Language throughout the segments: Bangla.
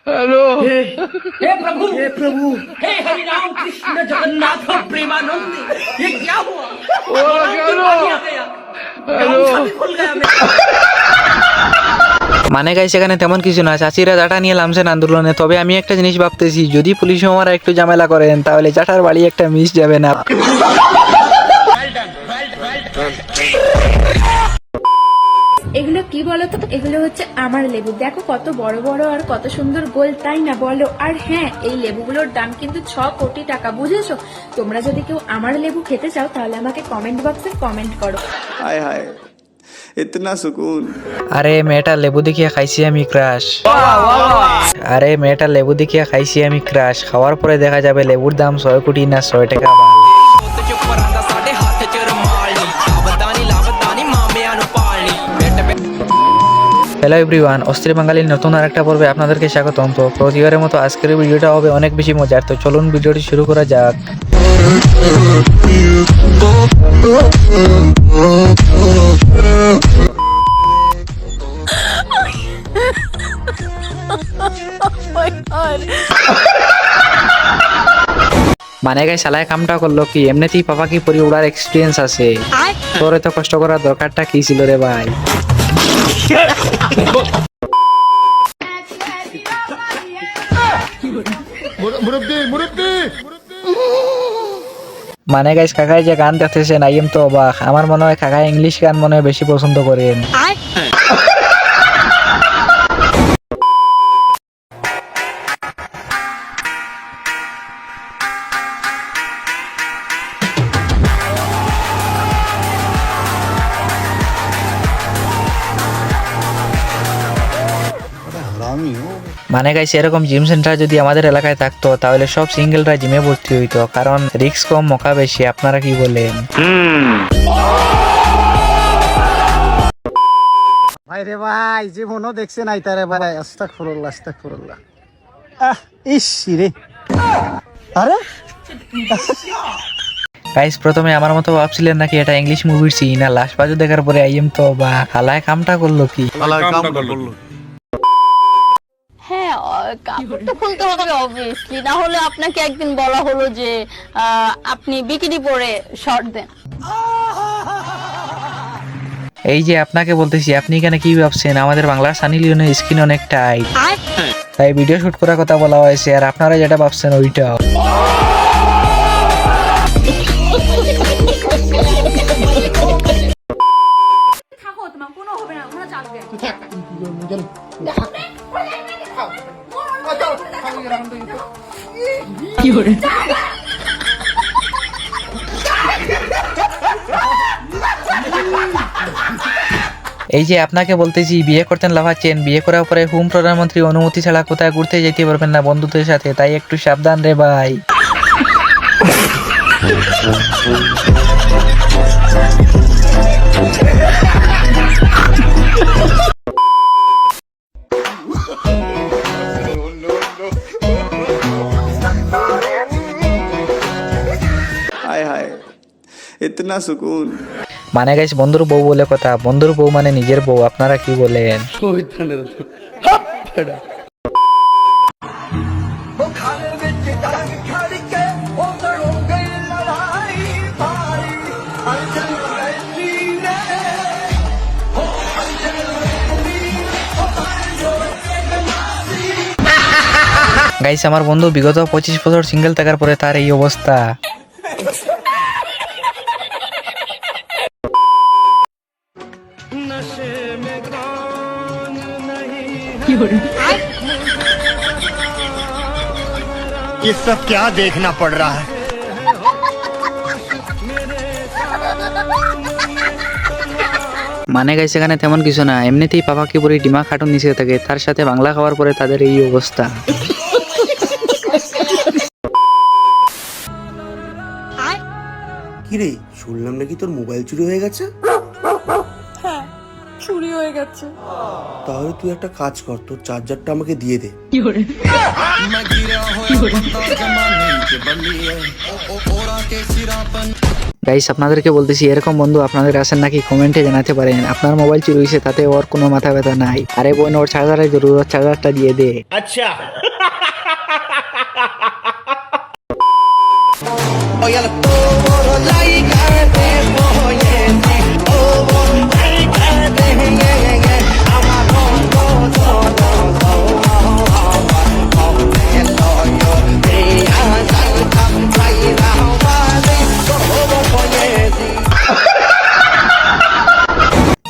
हेलो। हे प्रभु, हे प्रभु, हे हरि राम कृष्ण जगन्नाथ प्रेमानंद, ये क्या हुआ? हेलो। गाँव सा भी खुल गया मेरा। মানে গাইস এখানে তেমন কিছু না, চাচিরা জাটা নিয়ে নামছেন আন্দোলনে। তবে আমি একটা জিনিস ভাবতেছি, যদি পুলিশ মামারা একটু ঝামেলা করেন তাহলে জাটার বাড়ি একটা মিস যাবে না। এগুলো কি বলতো, এগুলো হচ্ছে আমার লেবু। দেখো কত বড় বড় আর কত সুন্দর গোল, তাই না বলো? আর হ্যাঁ, এই লেবুগুলোর দাম কিন্তু 6 কোটি টাকা, বুঝেছো? তোমরা যদি কেউ আমার লেবু খেতে চাও তাহলে আমাকে কমেন্ট বক্সে কমেন্ট করো। हाय हाय इतना सुकून। আরে মেয়েটা লেবু দেখিয়া খাইছি আমি ক্রাশ। আরে মেয়েটা লেবু দেখিয়া খাইছি আমি ক্রাশ। খাওয়ার পরে দেখা যাবে লেবুর দাম 6 কোটি না 6 টাকা। হ্যালো এভরিওয়ান, অস্থির বাঙালির নতুন আরেকটা পর্বে আপনাদেরকে স্বাগতম। তো প্রতিবারের মতো আজকের ভিডিওটা হবে অনেক বেশি মজার। তো চলুন ভিডিওটি শুরু করা যাক। মানে গাই শালায় কামটা করলো কি? এমনিতেই পাপা কি পরি উড়ার এক্সপিরিয়েন্স আছে। তোর এত কষ্ট করার দরকারটা কি ছিল রে ভাই? মানে গাইস কাকাই যে গান দেখতেছেন, আই এম তো অবাক। আমার মনে হয় কাকা ইংলিশ গান মনে হয় বেশি পছন্দ করেন। মানে গাইস এরকম জিম সেন্টার যদি আমাদের এলাকায় থাকতো তাহলে সব সিঙ্গেলরা জিমে ভর্তি হইতো, কারণ রিস্ক কম মকা বেশি। আপনারা কি বলেন? ভাই রে ভাই, জীবনও দেখছে নাই তারে ভাই। আস্তাগফিরুল্লাহ আস্তাগফিরুল্লাহ। ইস রে, আরে গাইস প্রথমে আমার মতো ভাবছিলেন নাকি এটা ইংলিশ মুভির সিন, আর লাস্ট বাজু দেখার পরে আই এম তো বা হালায় কামটা করলো কি? হ্যাঁ, কাপড়টা খুলতে হবে অবভিয়াসলি, না হলে আপনাকে একদিন বলা হলো যে আপনি বিকিনি পরে শর্ট দেন। এই যে আপনাকে বলতেছি, আপনি এখানে কি ভাবছেন আমাদের বাংলার সানি লিওনের স্কিন অনেক টাইট, তাই ভিডিও শুট করার কথা বলা হয়েছে। আর আপনারা যেটা ভাবছেন ওইটাও। থাকো, তোমার কোনো হবে না, কোনো চাপ দেয়। কি করে? এই যে আপনাকে বলতেছি, বিয়ে করতেন লাফাচ্ছেন, বিয়ে করার পরে হোম প্রধানমন্ত্রী অনুমতি ছাড়া কোথায় ঘুরতে যেতে পারবেন না বন্ধুদের সাথে, তাই একটু সাবধান রে ভাই। हाय हाय इतना सुकून। মানে গাইস বন্ধুর বউ বলে কথা, বন্ধুর বউ মানে নিজের বউ। আপনারা কি বলেন? গাইস আমার বন্ধু বিগত 25 বছর সিঙ্গেল থাকার পরে তার এই অবস্থা। ये सब क्या देखना पड़ रहा है? মানে গাইস এখানে তেমন কিছু না, এমনিতেই পাপা কি পরি ডিমা খাটুন নিচে থাকে, তার সাথে বাংলা খাওয়ার পরে তাদের এই অবস্থা। কিরে, শুনলাম নাকি তোর মোবাইল চুরি হয়ে গেছে? হ্যাঁ, চুরি হয়ে হয়ে গেছে। তাহলে তুই একটা কাজ কর, তোর চার্জারটা আমাকে দিয়ে দে। গাইস আপনাদেরকে বলতেছি, এরকম বন্ধু আপনাদের আছেন নাকি কমেন্টে জানাতে পারেন। আপনার মোবাইল চুরি হয়েছে, তাতে ওর কোনো মাথা ব্যথা নাই। আরে বোন, ওর চার্জারের জরুরত, চার্জারটা দিয়ে দে। আচ্ছা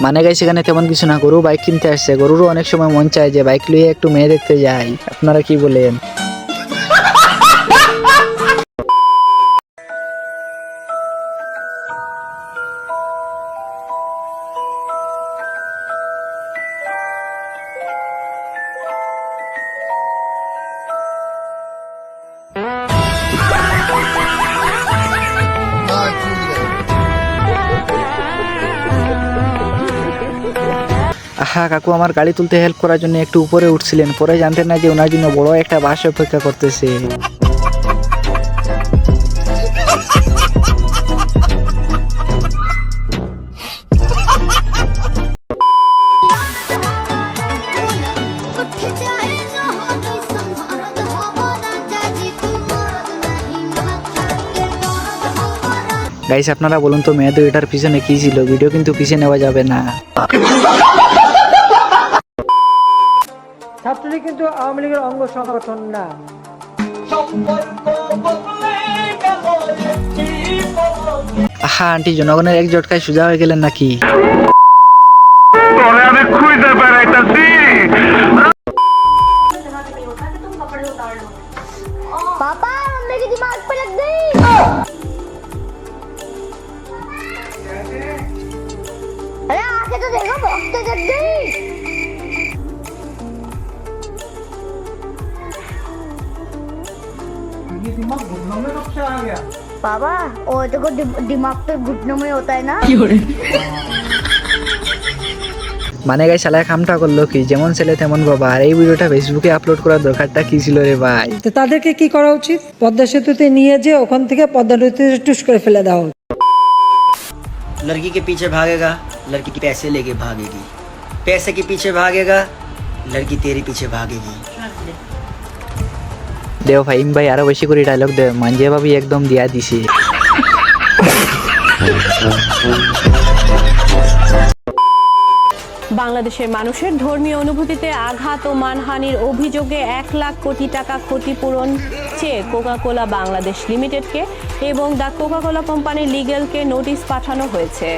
মানে গাইস এখানে তেমন কিছু না, গরু বাইক কিনতে আসছে। গরুরও অনেক সময় মন চায় যে বাইক লইয়ে একটু মেয়ে দেখতে যাই। আপনারা কি বলেন? আহা, কাকু আমার গাড়ি তুলতে হেল্প করার জন্য একটু উপরে উঠছিলেন, পরে জানতেন না যে ওনার জন্য বড় একটা বাস অপেক্ষা করতেছে। গাইস আপনারা বলুন তো, মেয়েদের এটার পিছনে কি ছিল? ভিডিও কিন্তু পিছিয়ে নেওয়া যাবে না। ছাত্রলীগ কিন্তু আওয়ামী লীগের অঙ্গ সংগঠন না। আহা আন্টি, জনগণের এক জটকায় সোজা হয়ে গেলেন নাকি? पापा मम्मी के दिमाग पे लग गई। अरे आके तो देखो, बॉक्स तो जग गई। ये दिमाग घुटनों में कब से आ गया? पापा वो देखो दिमाग तो घुटनों में होता है ना। মানে গাইস শালায় কামটা করলো কি? যেমন ছেলে তেমন বাবা। আর এই ভিডিওটা ফেসবুকে আপলোড করার দরকারটা কি ছিল রে ভাই? তো তাদেরকে কি করা উচিত? পদ্মা সেতুতে নিয়ে যে ওখান থেকে পদ্মা নদীতে টুস করে ফেলে দেওয়া উচিত। लड़की के पीछे भागेगा, लड़की के पैसे लेके भागेगी। पैसे के पीछे भागेगा, लड़की तेरे पीछे भागेगी। দেও ফাইম ভাই, আরো বেশি করে ডায়লগ দে। মানজে ভাবি একদম দিয়া দিছে। বাংলাদেশের মানুষের ধর্মীয় অনুভূতিতে আঘাত ও মানহানির অভিযোগে 1 লাখ কোটি টাকা ক্ষতিপূরণ চেয়ে কোকা-কোলা বাংলাদেশ লিমিটেডকে এবং দ্য কোকা-কোলা কোম্পানি লিগ্যালকে নোটিশ পাঠানো হয়েছে।